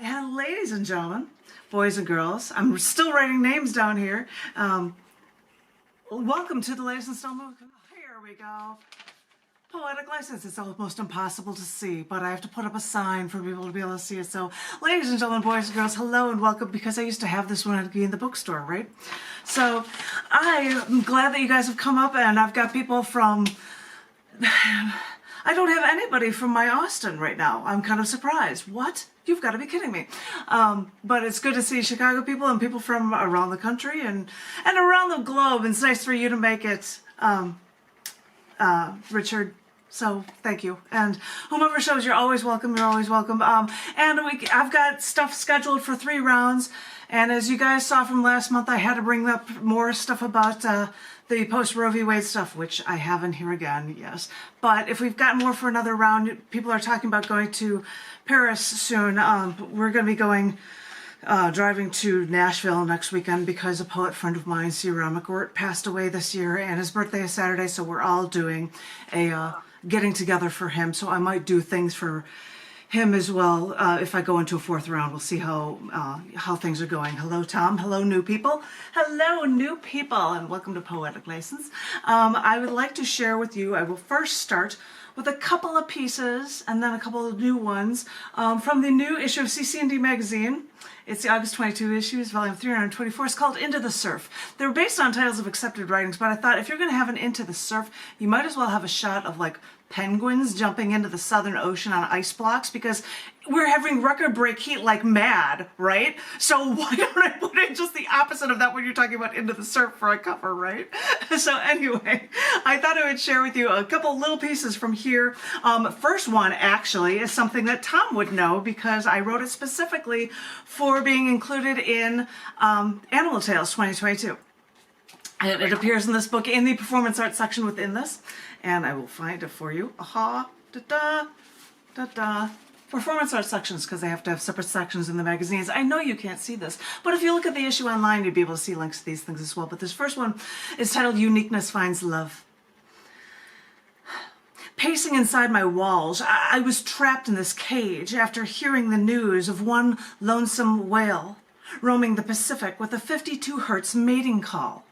And ladies and gentlemen, boys and girls, I'm still writing names down here. Welcome to the latest installment. Here we go. Poetic license. It's almost impossible to see, but I have to put up a sign for people to be able to see it. So, ladies and gentlemen, boys and girls, hello and welcome, because I used to have this one in the bookstore, right? So, I am glad that you guys have come up, and I've got people from... I don't have anybody from my Austin right now. I'm kind of surprised. What? You've got to be kidding me. But it's good to see Chicago people and people from around the country and around the globe. It's nice for you to make it, Richard. So thank you. And whomever shows, you're always welcome. You're always welcome. I've got stuff scheduled for 3 rounds. And as you guys saw from last month, I had to bring up more stuff about the post-Roe v. Wade stuff, which I have in here again, yes. But if we've got more for another round, people are talking about going to Paris soon. We're going to be going, driving to Nashville next weekend because a poet friend of mine, C.R. McGort, passed away this year, and his birthday is Saturday, so we're all doing a getting together for him. So I might do things for him as well. If I go into a 4th round, we'll see how things are going. Hello, Tom. Hello, new people. Hello, new people, and welcome to Poetic License. I would like to share with you, I will first start with a couple of pieces and then a couple of new ones from the new issue of cc&d magazine. It's the August 22 issues, volume 324. It's called Into the Surf. They're based on titles of accepted writings, but I thought if you're going to have an Into the Surf, you might as well have a shot of like penguins jumping into the Southern Ocean on ice blocks, because we're having record break heat like mad, right? So why don't I put in just the opposite of that when you're talking about Into the Surf for a cover, right? So anyway, I thought I would share with you a couple little pieces from here. First one actually is something that Tom would know, because I wrote it specifically for being included in Animal Tales 2022. And it appears in this book in the performance art section within this, and I will find it for you. Aha, da-da, da-da. Performance art sections, because they have to have separate sections in the magazines. I know you can't see this, but if you look at the issue online, you'd be able to see links to these things as well. But this first one is titled Uniqueness Finds Love. Pacing inside my walls, I was trapped in this cage after hearing the news of one lonesome whale roaming the Pacific with a 52 hertz mating call,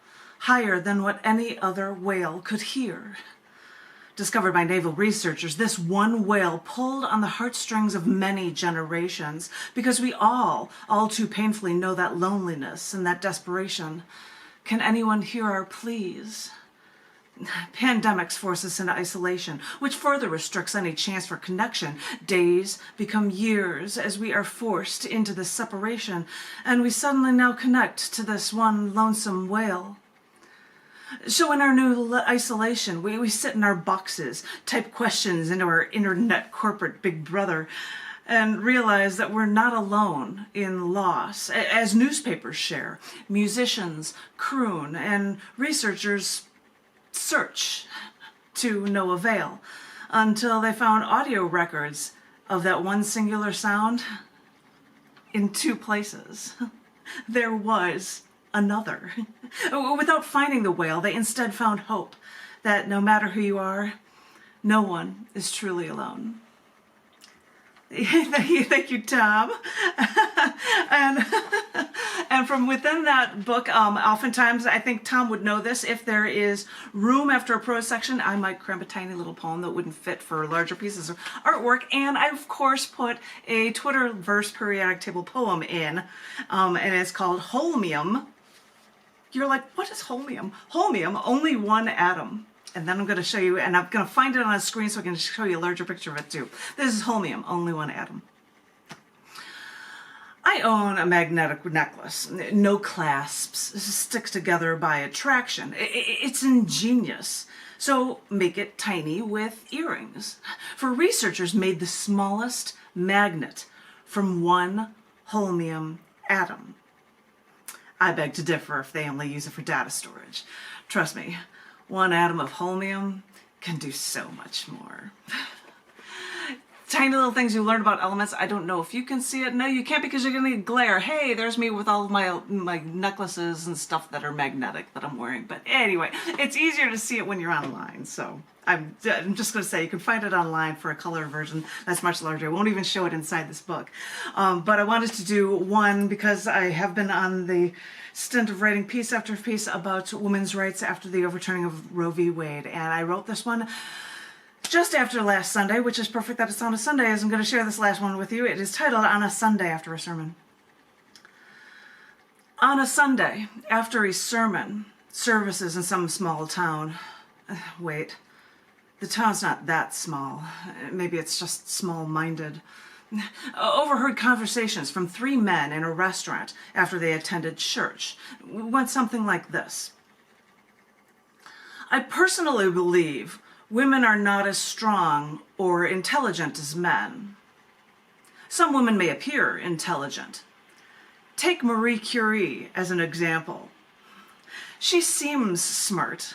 higher than what any other whale could hear. Discovered by naval researchers, this one whale pulled on the heartstrings of many generations, because we all too painfully know that loneliness and that desperation. Can anyone hear our pleas? Pandemics force us into isolation, which further restricts any chance for connection. Days become years as we are forced into this separation, and we suddenly now connect to this one lonesome whale. So in our new isolation, we sit in our boxes, type questions into our internet corporate big brother, and realize that we're not alone in loss, as newspapers share, musicians croon, and researchers search to no avail, until they found audio records of that one singular sound in 2 places. There was another. Without finding the whale, they instead found hope that no matter who you are, no one is truly alone. Thank you, Tom. and from within that book, oftentimes, I think Tom would know this, if there is room after a prose section, I might cram a tiny little poem that wouldn't fit for larger pieces of artwork. And I, of course, put a Twitterverse periodic table poem in, and it's called Holmium. You're like, what is holmium? Holmium, only one atom. And then I'm going to show you, and I'm going to find it on a screen so I can show you a larger picture of it too. This is holmium, only one atom. I own a magnetic necklace. No clasps, sticks together by attraction. It's ingenious. So make it tiny with earrings. For researchers made the smallest magnet from one holmium atom. I beg to differ if they only use it for data storage. Trust me, one atom of holmium can do so much more. tiny little things you learn about elements. I don't know if you can see it. No, you can't, because you're going to glare. Hey, there's me with all of my necklaces and stuff that are magnetic that I'm wearing. But anyway, it's easier to see it when you're online. So I'm just going to say you can find it online for a color version that's much larger. I won't even show it inside this book. But I wanted to do one because I have been on the stint of writing piece after piece about women's rights after the overturning of Roe v. Wade. And I wrote this one just after last Sunday, which is perfect that it's on a Sunday, as I'm going to share this last one with you. It is titled On a Sunday After a Sermon. On a Sunday after a sermon, services in some small town. Wait, the town's not that small. Maybe it's just small-minded. Overheard conversations from 3 men in a restaurant after they attended church. Went something like this. I personally believe women are not as strong or intelligent as men. Some women may appear intelligent. Take Marie Curie as an example. She seems smart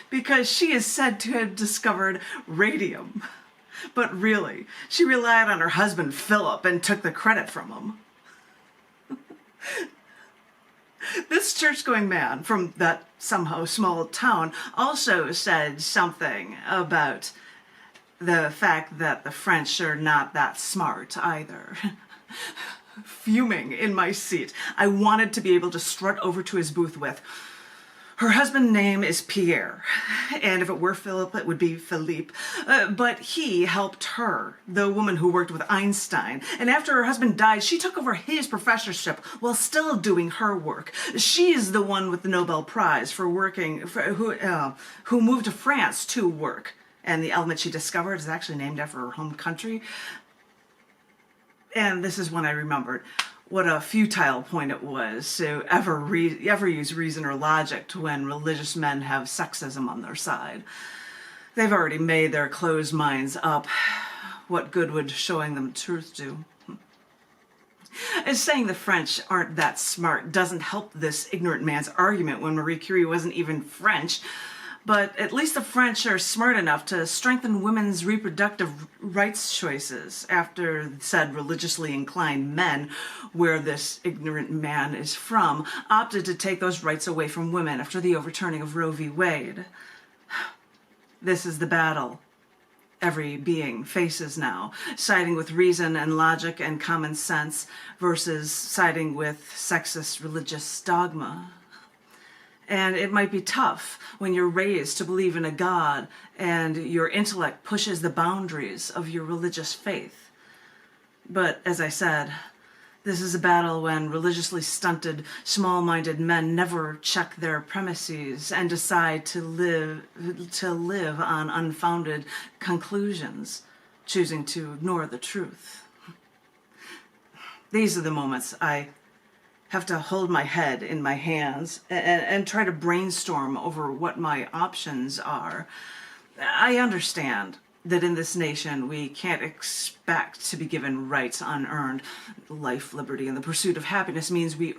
because she is said to have discovered radium. But really, she relied on her husband Philip and took the credit from him. This church-going man from that somehow small town also said something about the fact that the French are not that smart either. Fuming in my seat, I wanted to be able to strut over to his booth with, her husband's name is Pierre, and if it were Philip, it would be Philippe. But he helped her, the woman who worked with Einstein. And after her husband died, she took over his professorship while still doing her work. She's the one with the Nobel Prize for working, who moved to France to work. And the element she discovered is actually named after her home country. And this is when I remembered what a futile point it was to ever use reason or logic to when religious men have sexism on their side. They've already made their closed minds up. What good would showing them truth do? As saying the French aren't that smart doesn't help this ignorant man's argument when Marie Curie wasn't even French. But at least the French are smart enough to strengthen women's reproductive rights choices after said religiously inclined men, where this ignorant man is from, opted to take those rights away from women after the overturning of Roe v. Wade. This is the battle every being faces now, siding with reason and logic and common sense versus siding with sexist religious dogma. And it might be tough when you're raised to believe in a God and your intellect pushes the boundaries of your religious faith. But as I said, this is a battle when religiously stunted, small-minded men never check their premises and decide to live on unfounded conclusions, choosing to ignore the truth. These are the moments I have to hold my head in my hands and try to brainstorm over what my options are. I understand that in this nation we can't expect to be given rights unearned. Life, liberty, and the pursuit of happiness means we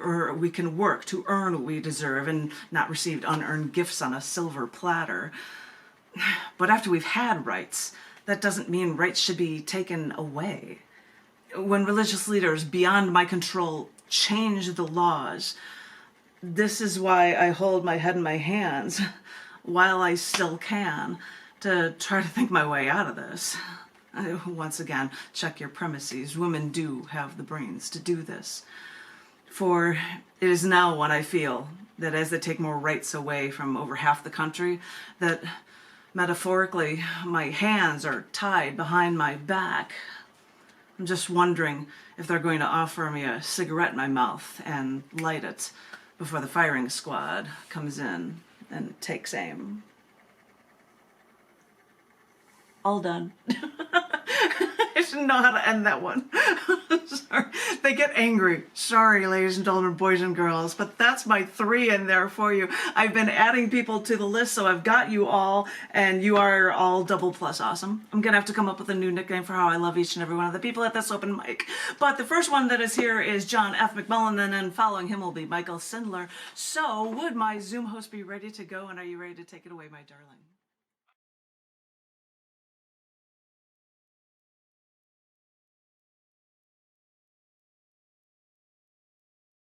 can work to earn what we deserve and not receive unearned gifts on a silver platter. But after we've had rights, that doesn't mean rights should be taken away. When religious leaders beyond my control change the laws, this is why I hold my head in my hands while I still can to try to think my way out of this. Once again, check your premises. Women do have the brains to do this. For it is now when I feel that as they take more rights away from over half the country, that metaphorically my hands are tied behind my back. I'm just wondering if they're going to offer me a cigarette in my mouth and light it before the firing squad comes in and takes aim. All done. I didn't know how to end that one. Sorry. They get angry. Sorry, ladies and gentlemen, boys and girls, but that's my 3 in there for you. I've been adding people to the list, so I've got you all, and you are all double plus awesome. I'm going to have to come up with a new nickname for how I love each and every one of the people at this open mic. But the first one that is here is John F. McMullen, and then following him will be Michael Sindler. So would my Zoom host be ready to go, and are you ready to take it away, my darling?